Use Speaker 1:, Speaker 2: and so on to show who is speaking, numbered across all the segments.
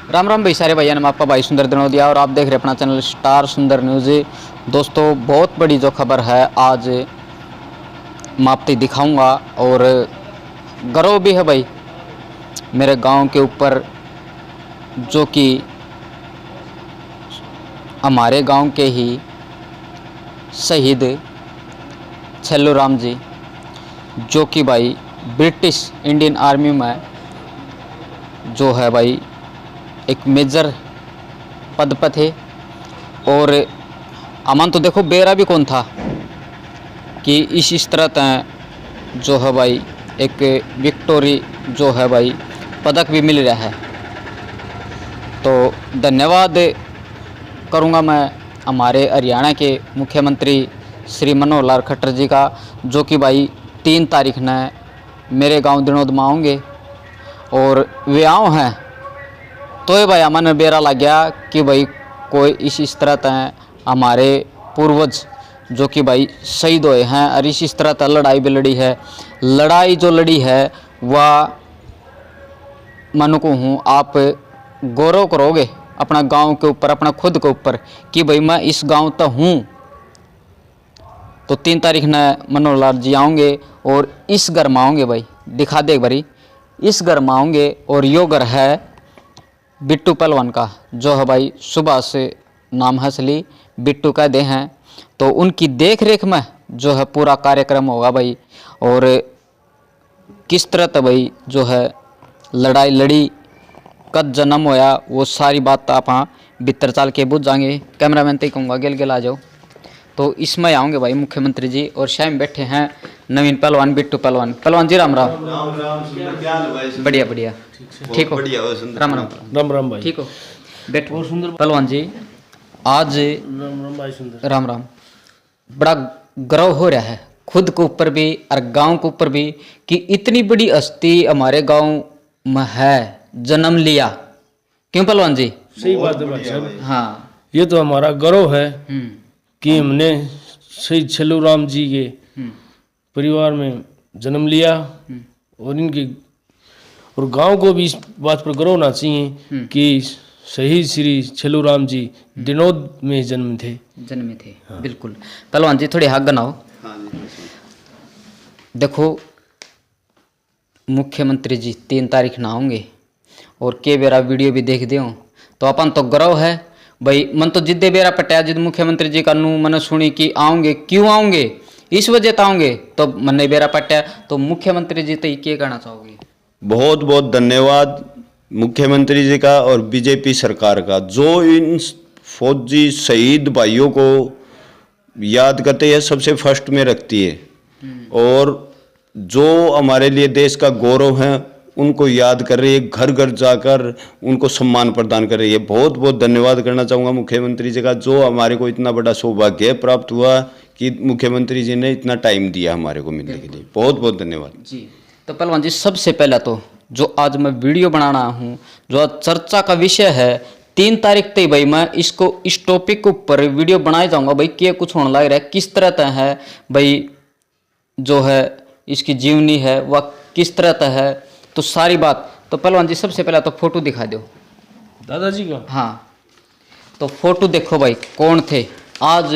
Speaker 1: राम राम भाई सारे भैया, मैं आपका भाई सुंदर दिनोदिया और आप देख रहे हैं अपना चैनल स्टार सुंदर न्यूज़। दोस्तों, बहुत बड़ी जो खबर है आज मैं आपको दिखाऊंगा और गर्व भी है भाई मेरे गांव के ऊपर, जो कि हमारे गांव के ही शहीद छल्लू राम जी, जो कि भाई ब्रिटिश इंडियन आर्मी में जो है भाई एक मेजर पद पर थे। और अमन तो देखो बेरा भी कौन था कि इस तरह तय जो है भाई एक विक्टोरी जो है भाई पदक भी मिल रहा है। तो धन्यवाद करूंगा मैं हमारे हरियाणा के मुख्यमंत्री श्री मनोहर लाल खट्टर जी का, जो कि भाई 3 तारीख ने मेरे गांव दिनोद में आएंगे और वे आओ हैं। तो ये भाई अमन बेरा लग गया कि भाई कोई इस तरह तय हमारे पूर्वज जो कि भाई शहीद हुए हैं और इस तरह तय लड़ाई भी लड़ी है। लड़ाई जो लड़ी है वह मन को हूँ आप गौरव करोगे अपना गांव के ऊपर, अपना खुद के ऊपर कि भाई मैं इस गांव तक हूँ। तो 3 तारीख ने मनोहर लाल जी आएंगे और इस घर में आएंगे भाई, दिखा दे भाई इस घर में आएंगे। और यो घर है बिट्टू पहलवान का, जो है भाई सुबह से नाम है असली बिट्टू का दे हैं। तो उनकी देख रेख में जो है पूरा कार्यक्रम होगा भाई। और किस तरह तक भाई जो है लड़ाई लड़ी, कद जन्म होया, वो सारी बात आप भीतर चाल के बुझ जाएंगे। कैमरामैन तक कहूँगा गेल गेल आ जाओ। तो इसमें आऊँगे भाई मुख्यमंत्री जी और शाम बैठे हैं नवीन पहलवान बिट्टू पहलवान। पहलवान जी राम राम। बढ़िया बढ़िया, ठीक हो? राम राम
Speaker 2: राम राम भाई,
Speaker 1: ठीक हो? बैठो सुंदर पहलवान जी। आज
Speaker 2: राम राम भाई सुंदर।
Speaker 1: राम राम। बड़ा गर्व हो रहा है खुद के ऊपर भी और गांव के ऊपर भी कि इतनी बड़ी हस्ती हमारे गांव में है, जन्म लिया। क्यों पहलवान जी?
Speaker 2: सही बात है भाई साहब।
Speaker 1: हाँ,
Speaker 2: ये तो हमारा गर्व है कि हमने शहीद छल्लू राम जी के परिवार में जन्म लिया और इनके और गांव को भी इस बात पर गर्व होना चाहिए कि शहीद श्री छल्लू राम जी दिनोद में जन्मे थे।
Speaker 1: हाँ। बिल्कुल पहलवान जी, थोड़ी हाथ बनाओ। देखो मुख्यमंत्री जी 3 तारीख ना आएंगे और के बेरा वीडियो भी देख दो तो अपन तो गर्व है भाई। मन तो जिद्दे बेरा पटाया जिद मुख्यमंत्री जी का नू मैंने सुनी कि आओगे, क्यों आओगे, इस वजह तो आओगे, तो मन बेरा पटाया। तो मुख्यमंत्री जी तो क्या कहना चाहोगे?
Speaker 3: बहुत बहुत धन्यवाद मुख्यमंत्री जी का और बीजेपी सरकार का, जो इन फौजी शहीद भाइयों को याद करते हैं, सबसे फर्स्ट में रखती है और जो हमारे लिए देश का गौरव है उनको याद कर रही है, घर घर जाकर उनको सम्मान प्रदान कर रही है। बहुत बहुत धन्यवाद करना चाहूँगा मुख्यमंत्री जी का, जो हमारे को इतना बड़ा सौभाग्य प्राप्त हुआ कि मुख्यमंत्री जी ने इतना टाइम दिया हमारे को मिलने के लिए। बहुत बहुत धन्यवाद
Speaker 1: जी। तो पहलवान जी, सबसे पहला तो जो आज मैं वीडियो बनाना हूँ, जो आज चर्चा का विषय है, 3 तारीख तक भाई मैं इसको इस टॉपिक के ऊपर वीडियो बनाए जाऊँगा भाई। क्या कुछ होने लग रहा है, किस तरह तय है भाई, जो है इसकी जीवनी है वह किस तरह तय है, तो सारी बात। तो पहलवान जी सबसे पहला तो फोटो दिखा दो
Speaker 2: दादाजी का।
Speaker 1: हाँ, तो फोटो देखो भाई कौन थे। आज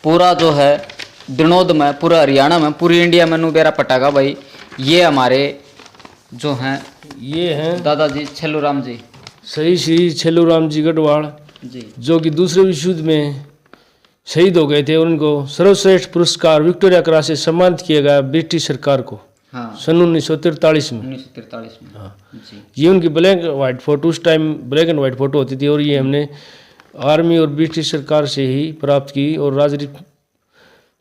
Speaker 1: पूरा जो है दिनोद में, पूरा हरियाणा में, पूरी इंडिया में नू बेरा पटागा भाई। ये हमारे जो हैं,
Speaker 2: ये हैं
Speaker 1: दादाजी छल्लू राम जी,
Speaker 2: शहीद श्री छल्लू राम जी गढ़वाल
Speaker 1: जी,
Speaker 2: जो कि दूसरे विश्व युद्ध में शहीद हो गए थे और उनको सर्वश्रेष्ठ पुरस्कार विक्टोरिया क्रॉस से सम्मानित किया गया ब्रिटिश सरकार को
Speaker 1: हाँ,
Speaker 2: सन 1943 में।
Speaker 1: 1943 में।
Speaker 2: हाँ,
Speaker 1: जी,
Speaker 2: ये उनकी ब्लैक एंड वाइट फोटो, उस time black and white photo होती थी और ये हमने आर्मी और ब्रिटिश सरकार से ही प्राप्त की। और राजरी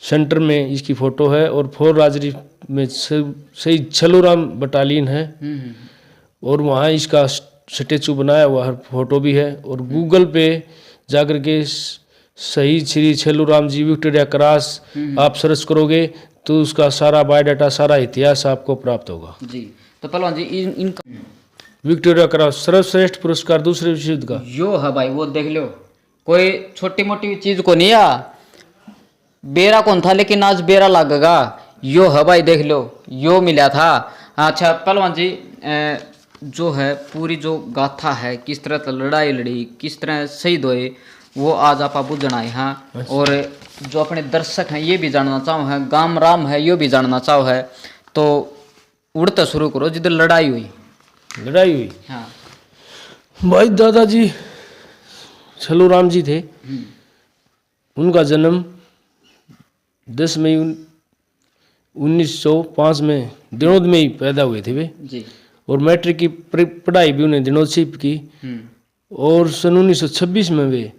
Speaker 2: सेंटर में इसकी फ़ोटो है और 4 राजरी में शहीद छल्लू राम बटालियन है और वहाँ इसका स्टेचू बनाया हुआ है, फोटो भी है। और गूगल पे जाकर के शहीद श्री छल्लू राम जी विक्टोरिया क्रॉस आप सर्च करोगे तो उसका सारा बायोडाटा, सारा इतिहास आपको प्राप्त होगा।
Speaker 1: जी। तो पहलवान जी इनका
Speaker 2: विक्टोरिया क्रॉस सर्वश्रेष्ठ पुरस्कार दूसरे विश्व युद्ध का
Speaker 1: यो है भाई, वो देख लो, कोई छोटी मोटी चीज को नहीं आ, बेरा कौन था लेकिन आज बेरा लगेगा। यो है भाई, देख लो, यो मिला था। अच्छा पहलवान जी, जो है पूरी जो गाथा है, किस तरह से लड़ाई लड़ी, किस तरह शहीद हुए, वो आज आप बुझना है। हाँ, और जो अपने दर्शक हैं ये भी जानना चाहो है, गाम राम है ये भी जानना चाहो है, तो उड़ता शुरू करो जिधर लड़ाई हुई।
Speaker 2: हाँ भाई, दादाजी छल्लू राम जी थे। उनका जन्म 10 मई 1905 में दिनोद में ही पैदा हुए थे वे
Speaker 1: जी।
Speaker 2: और मैट्रिक की पढ़ाई भी उन्हें दिनोद से की। और सन 1926 में वे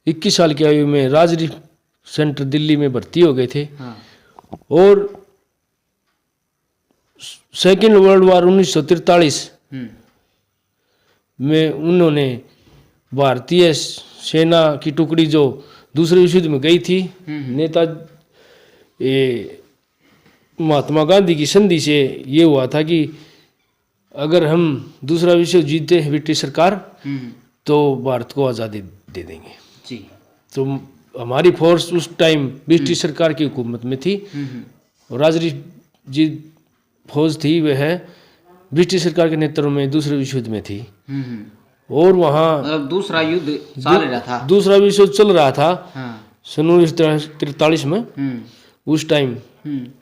Speaker 2: 21 साल की आयु में राजरी सेंटर दिल्ली में भर्ती हो गए थे।
Speaker 1: हाँ।
Speaker 2: और सेकेंड वर्ल्ड वार 1943 में उन्होंने भारतीय सेना की टुकड़ी जो दूसरे विश्व युद्ध में गई थी, नेता महात्मा गांधी की संधि से ये हुआ था कि अगर हम दूसरा विश्व जीते ब्रिटिश सरकार तो भारत को आज़ादी दे देंगे
Speaker 1: जी।
Speaker 2: तो हमारी फोर्स उस टाइम ब्रिटिश सरकार की हुकूमत में थी और राजरी जी फौज थी वह ब्रिटिश सरकार के नेतृत्व में दूसरे विश्व युद्ध में थी। और वहाँ
Speaker 1: मतलब दूसरा युद्ध चल रहा था,
Speaker 2: दूसरा विश्व युद्ध चल रहा था।
Speaker 1: हाँ।
Speaker 2: सन 1943 में उस टाइम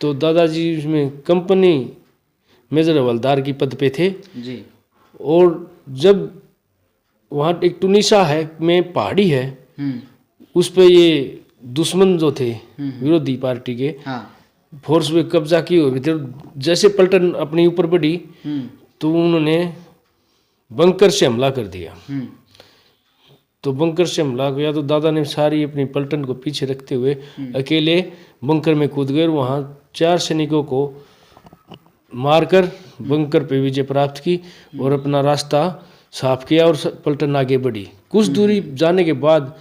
Speaker 2: तो दादाजी उसमें कंपनी मेजर हवलदार की पद पे थे
Speaker 1: जी।
Speaker 2: और जब वहाँ एक टुनीसा है में पहाड़ी है, उस पे ये दुश्मन जो थे विरोधी पार्टी के,
Speaker 1: हाँ।
Speaker 2: फोर्स पे कब्जा किए हुए थे। जैसे पलटन अपने ऊपर बढ़ी तो उन्होंने बंकर से हमला कर दिया। तो बंकर से हमला किया तो दादा ने सारी अपनी पलटन को पीछे रखते हुए अकेले बंकर में कूद गए और वहाँ 4 सैनिकों को मारकर बंकर पे विजय प्राप्त की और अपना रास्ता साफ किया और पलटन आगे बढ़ी। कुछ दूरी जाने के बाद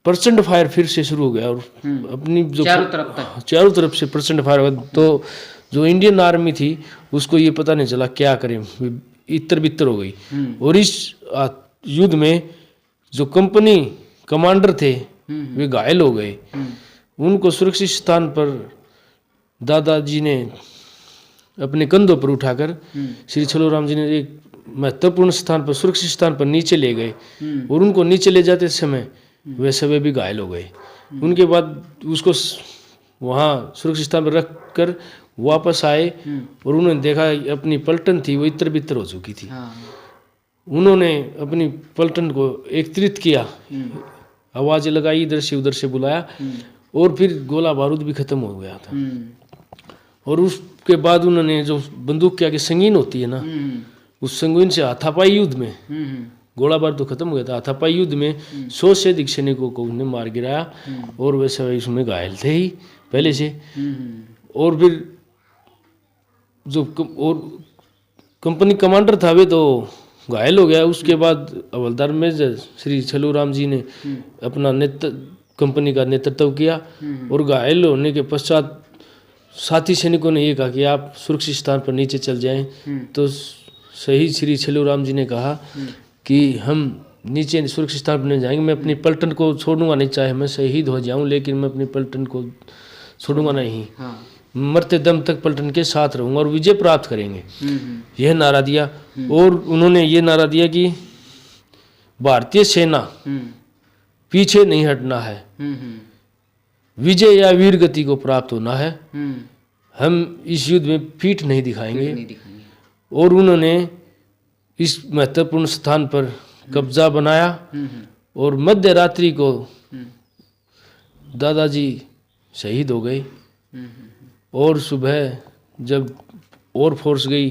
Speaker 2: परसेंट फायर फिर से शुरू हो गया और अपनी जो चारों तरफ से परसेंट फायर हुआ। तो जो इंडियन आर्मी थी उसको ये पता नहीं चला क्या करें, इतर बितर हो गई। और इस युद्ध में जो कंपनी कमांडर थे वे घायल हो गए। उनको सुरक्षित स्थान पर दादाजी ने अपने कंधों पर उठाकर श्री छल्लू राम जी ने एक महत्वपूर्ण स्थान पर, सुरक्षित स्थान पर नीचे ले गए और उनको नीचे ले जाते समय वे सभी भी घायल हो गए। उनके बाद उसको वहाँ सुरक्षित स्थान पर रख कर वापस आए और उन्होंने देखा अपनी पलटन थी वो इतर बितर हो चुकी थी। उन्होंने अपनी पलटन को एकत्रित किया, आवाज़ें लगाई, इधर से उधर से बुलाया और फिर गोला बारूद भी खत्म हो गया था। और उसके बाद उन्होंने जो बंदूक के आगे संगीन होती है ना, उस संगीन से हाथापाई युद्ध में, गोला बारूद तो खत्म हो गया था, हाथापाई युद्ध में 100 से अधिक सैनिकों को उन्हें मार गिराया और वैसे उसमें घायल थे ही पहले से। और फिर जो और कंपनी कमांडर था वे तो घायल हो गया। उसके बाद हवलदार मेजर श्री छल्लू राम जी ने अपना कंपनी का नेतृत्व किया और घायल होने के पश्चात साथी सैनिकों ने ये कहा कि आप सुरक्षित स्थान पर नीचे चल जाएं। तो शहीद श्री छल्लू राम जी ने कहा कि हम नीचे सुरक्षित स्थान पर नहीं जाएंगे, मैं अपनी पलटन को छोड़ूंगा नहीं, चाहे मैं शहीद हो जाऊं लेकिन मैं अपनी पलटन को छोड़ूंगा नहीं। मरते दम तक पलटन के साथ रहूंगा और विजय प्राप्त करेंगे, यह नारा दिया। और उन्होंने ये नारा दिया कि भारतीय सेना पीछे नहीं हटना है, विजय या वीर गति को प्राप्त होना है, हम इस युद्ध में पीठ नहीं दिखाएंगे। और उन्होंने इस महत्वपूर्ण स्थान पर कब्जा बनाया और मध्य रात्रि को दादाजी शहीद हो गए। और सुबह जब और फोर्स गई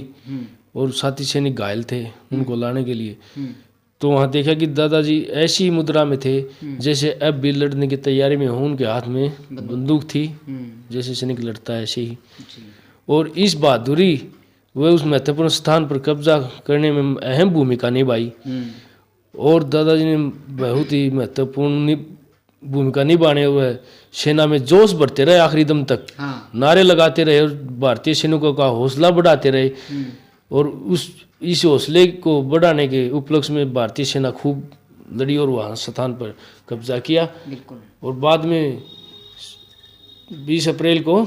Speaker 2: और साथी सैनिक घायल थे उनको लाने के लिए, तो वहाँ देखा कि दादाजी ऐसी मुद्रा में थे जैसे अब भी लड़ने की तैयारी में हों, उनके हाथ में बंदूक थी, जैसे सैनिक लड़ता है ऐसे ही। और इस बहादुरी वह उस महत्वपूर्ण स्थान पर कब्जा करने में अहम भूमिका निभाई। और दादाजी ने बहुत ही महत्वपूर्ण भूमिका निभाने हुए सेना में जोश भरते रहे आखिरी दम तक, नारे लगाते रहे और भारतीय सैनिकों का हौसला बढ़ाते रहे। और इस हौसले को बढ़ाने के उपलक्ष्य में भारतीय सेना खूब लड़ी और वहाँ स्थान पर कब्जा किया। और बाद में 20 अप्रैल को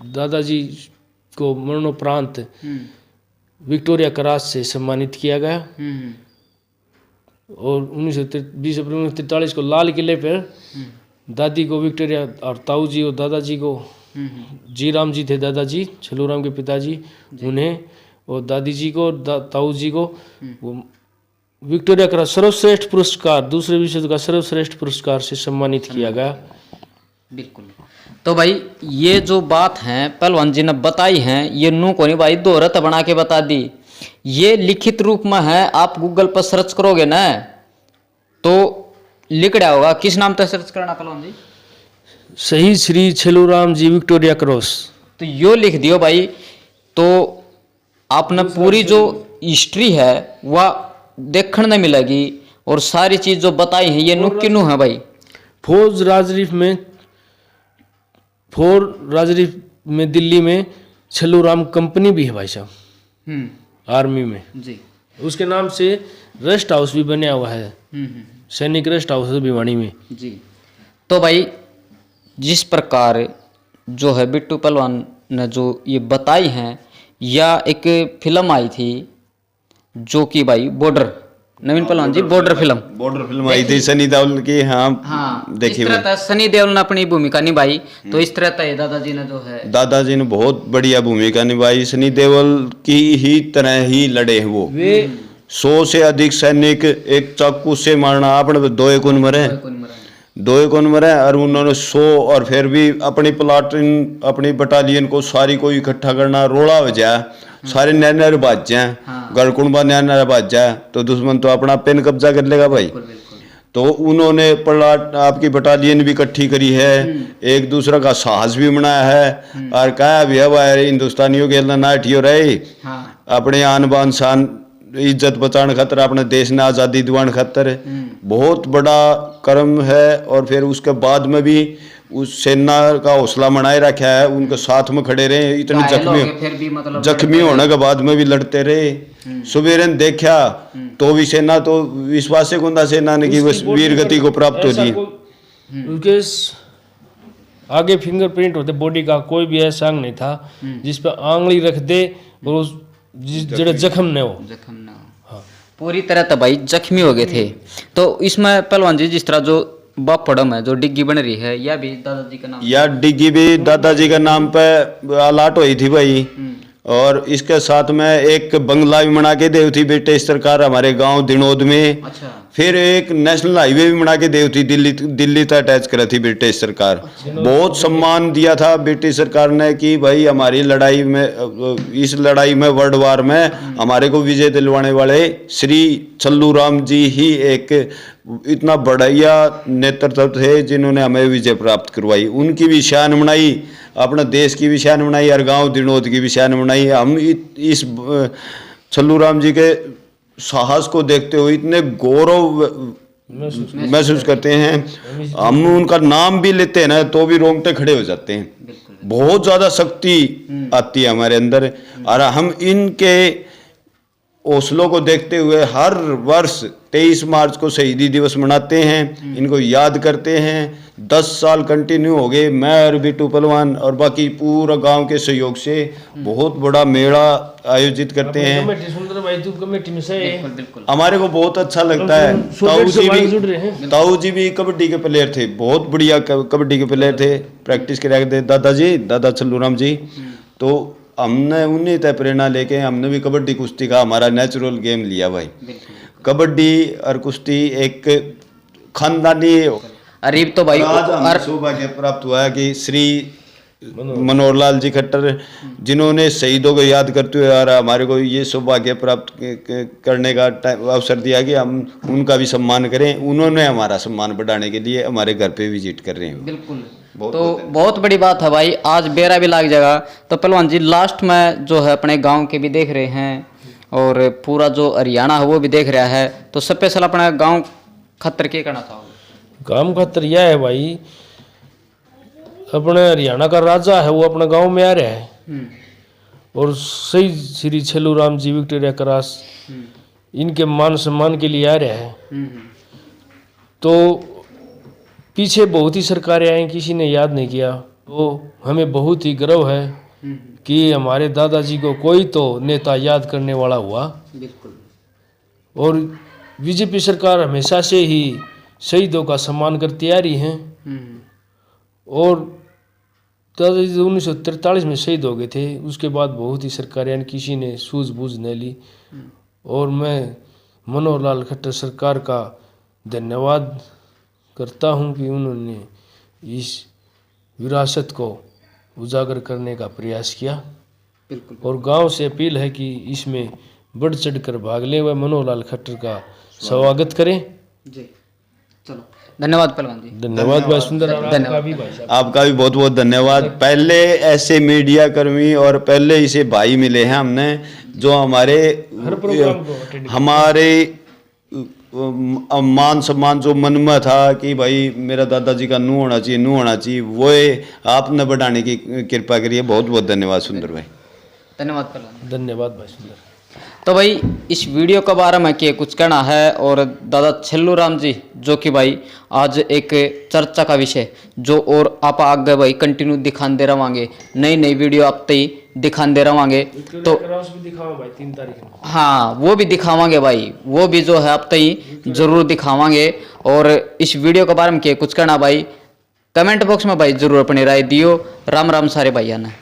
Speaker 2: दादाजी को मरणोपरांत विक्टोरिया क्रॉस से सम्मानित किया गया। और 20 अप्रैल 1943 को लाल किले पर दादी को विक्टोरिया और ताऊ जी और दादाजी को, जी राम जी थे दादाजी, छल्लू राम के पिताजी, उन्हें और दादी जी को, ताऊ जी को वो विक्टोरिया का सर्वश्रेष्ठ पुरस्कार, दूसरे विश्व युद्ध का सर्वश्रेष्ठ पुरस्कार से सम्मानित किया गया।
Speaker 1: बिल्कुल। तो भाई ये जो बात है पहलवान जी ने बताई है, ये नू को नहीं भाई दोहरत बना के बता दी, ये लिखित रूप में है। आप गूगल पर सर्च करोगे ना तो लिख रहा होगा। किस नाम से सर्च करना पहलवान जी?
Speaker 2: शहीद श्री छल्लू राम जी विक्टोरिया क्रॉस।
Speaker 1: तो यो लिख दियो भाई, तो आपने पूरी जो हिस्ट्री है वह देखने नहीं मिलेगी। और सारी चीज जो बताई है ये नुक की नु है भाई।
Speaker 2: फौज राजरीफ में दिल्ली में छल्लू राम कंपनी भी है भाई साहब, आर्मी में
Speaker 1: जी।
Speaker 2: उसके नाम से रेस्ट हाउस भी बना हुआ है, सैनिक रेस्ट हाउस भिवानी में
Speaker 1: जी। तो भाई जिस प्रकार जो है बिट्टू पहलवान ने जो ये बताई हैं, या एक फिल्म आई थी जो कि भाई बॉर्डर, नवीन पहलवान जी बॉर्डर फिल्म
Speaker 3: आई थी सनी देओल की। हाँ देखिए,
Speaker 1: इस तरह था सनी देओल ने अपनी भूमिका निभाई। तो इस तरह था दादाजी ने जो है,
Speaker 3: दादाजी ने बहुत बढ़िया भूमिका निभाई। सनी देओल की ही तरह ही लड़े हैं वो। 100 से अधिक सैनिक एक चाकू से मारना, आपने 2 कौन मरे और उन्होंने 100, और फिर भी अपनी प्लाटून, अपनी बटालियन को सारी को इकट्ठा करना, रोड़ा हो जाए, सारे नैनर बाज जाए, गढ़कुंबा नैनर बाज जाए तो दुश्मन तो अपना पेन कब्जा कर लेगा भाई। तो उन्होंने प्लाट आपकी बटालियन भी इकट्ठी करी है, एक दूसरे का साहस भी बनाया है। और कहा भी है भाई हिंदुस्तानियों के ना ठियो रहे, अपने आन बान शान इज्जत बचाने खातर, अपने देश ने आज़ादी दिवाने खातर बहुत बड़ा कर्म है। और फिर उसके बाद में भी उस सेना का हौसला बनाए रखा है, उनके साथ में खड़े रहे, इतने जख्मी होने के बाद में भी लड़ते रहे। सुबेरे देखा तो भी सेना तो विश्वास गुंदा सेना ने की वीर गति को प्राप्त हो जी।
Speaker 2: उनके आगे फिंगरप्रिंट होते बॉडी का, कोई भी ऐसा अंग नहीं था जिस पर आंगली रख दे और जड़े जख्म न हो।
Speaker 1: हाँ। पूरी तरह तो भाई जख्मी हो गए थे। तो इसमें पहलवान जी जिस तरह जो बापड़म है, जो डिग्गी बन रही है, या भी दादाजी का नाम,
Speaker 3: या डिग्गी भी दादाजी का नाम पे अलाट हुई थी भाई। और इसके साथ में एक बंगला भी बना के देव थी ब्रिटिश सरकार हमारे गांव दिनोद में।
Speaker 1: अच्छा। फिर
Speaker 3: एक नेशनल हाईवे भी बना के देव थी, दिल्ली तक अटैच करी थी ब्रिटिश सरकार। बहुत सम्मान दिया था ब्रिटिश सरकार ने कि भाई हमारी लड़ाई में, इस लड़ाई में वर्ल्ड वार में हमारे को विजय दिलवाने वाले श्री छल्लू राम जी ही एक इतना बढ़िया नेतृत्व थे जिन्होंने हमें विजय प्राप्त करवाई। उनकी भी शान बनाई, अपने देश की भी शान बनाई और गांव दिनोद की भी शान बनाई। हम इस छल्लू राम जी के साहस को देखते हुए इतने गौरव महसूस करते हैं। हम उनका नाम भी लेते हैं ना तो भी रोंगटे खड़े हो जाते हैं। बहुत ज्यादा शक्ति आती है हमारे अंदर। और हम इनके हौसलों को देखते हुए हर वर्ष 23 मार्च को शहीदी दिवस मनाते हैं, इनको याद करते हैं। 10 साल कंटिन्यू हो गए, मैं और बिट्टू पहलवान और बाकी पूरा गांव के सहयोग से बहुत बड़ा मेला आयोजित करते हैं। हमारे को बहुत अच्छा लगता है। ताऊ जी भी कबड्डी के प्लेयर थे, बहुत बढ़िया कबड्डी के प्लेयर थे, प्रैक्टिस कराया थे दादा छल्लू राम जी। तो हमने उन्हीं तय प्रेरणा लेके हमने भी कबड्डी कुश्ती का हमारा नेचुरल गेम लिया भाई। कबड्डी और कुश्ती एक खानदानी।
Speaker 1: अरे तो भाई
Speaker 3: सौभाग्य प्राप्त हुआ कि श्री मनोहर लाल जी खट्टर जिन्होंने शहीदों को याद करते हुए और हमारे को ये सौभाग्य प्राप्त करने का अवसर दिया कि हम उनका भी सम्मान करें। उन्होंने हमारा सम्मान बढ़ाने के लिए हमारे घर पे विजिट कर रहे हैं।
Speaker 1: बिल्कुल। बहुत बड़ी बात है भाई, आज बेरा भी लग जाएगा। तो पहलवान जी लास्ट में जो है अपने गांव के भी देख रहे हैं और पूरा जो हरियाणा है वो भी देख रहा है, तो स्पेशल अपना गांव खतर के कहना चाहोगे?
Speaker 2: गांव खतर यह है भाई, अपने हरियाणा का राजा है वो अपने गांव में आ रहा है और सही श्री छल्लू राम जी विक्टोरिया क्रॉस इनके मान सम्मान के लिए आ रहा है। तो पीछे बहुत ही सरकारें आई, किसी ने याद नहीं किया। तो हमें बहुत ही गर्व है कि हमारे दादाजी को कोई तो नेता याद करने वाला हुआ।
Speaker 1: बिल्कुल।
Speaker 2: और बीजेपी सरकार हमेशा से ही शहीदों का सम्मान करती आ रही है। और दादाजी 1943 में शहीद हो गए थे, उसके बाद बहुत ही सरकारें यानी किसी ने सूझबूझ नहीं ली। और मैं मनोहर लाल खट्टर सरकार का धन्यवाद करता हूं कि उन्होंने इस विरासत को उजागर करने का प्रयास किया।
Speaker 1: बिल्कुल।
Speaker 2: और गांव से अपील है कि इसमें बढ़ चढ़कर भाग लें व मनोहर लाल खट्टर का स्वागत करें।
Speaker 1: जी, चलो धन्यवाद पहलवान जी।
Speaker 2: धन्यवाद भाई सुंदर, और आपका भी भाई साहब।
Speaker 3: आपका भी बहुत बहुत धन्यवाद। पहले ऐसे मीडिया कर्मी और पहले इसे भाई मिले हैं हमने, जो हमारे
Speaker 2: हर प्रोग्राम को attend किया।
Speaker 3: हमारे मान सम्मान जो मन में था कि भाई मेरा दादाजी का नू होना चाहिए, वो आपने बढ़ाने की कृपा करिए। बहुत बहुत धन्यवाद सुंदर भाई।
Speaker 1: धन्यवाद पहलवान।
Speaker 2: धन्यवाद भाई सुंदर।
Speaker 1: तो भाई इस वीडियो के बारे में क्या कुछ कहना है, और दादा छेल्लू राम जी जो कि भाई आज एक चर्चा का विषय, जो और आप आगे भाई कंटिन्यू दिखाते रहोगे, नई नई वीडियो आप ही दिखाते रहोगे। तो
Speaker 2: भी दिखाओ भाई 3 तारीख को।
Speaker 1: हाँ, वो भी दिखावांगे भाई, वो भी जो है आप ही जरूर दिखावांगे। और इस वीडियो के बारे में क्या कुछ कहना भाई, कमेंट बॉक्स में भाई जरूर अपनी राय दियो। राम राम सारे भाइयों ने।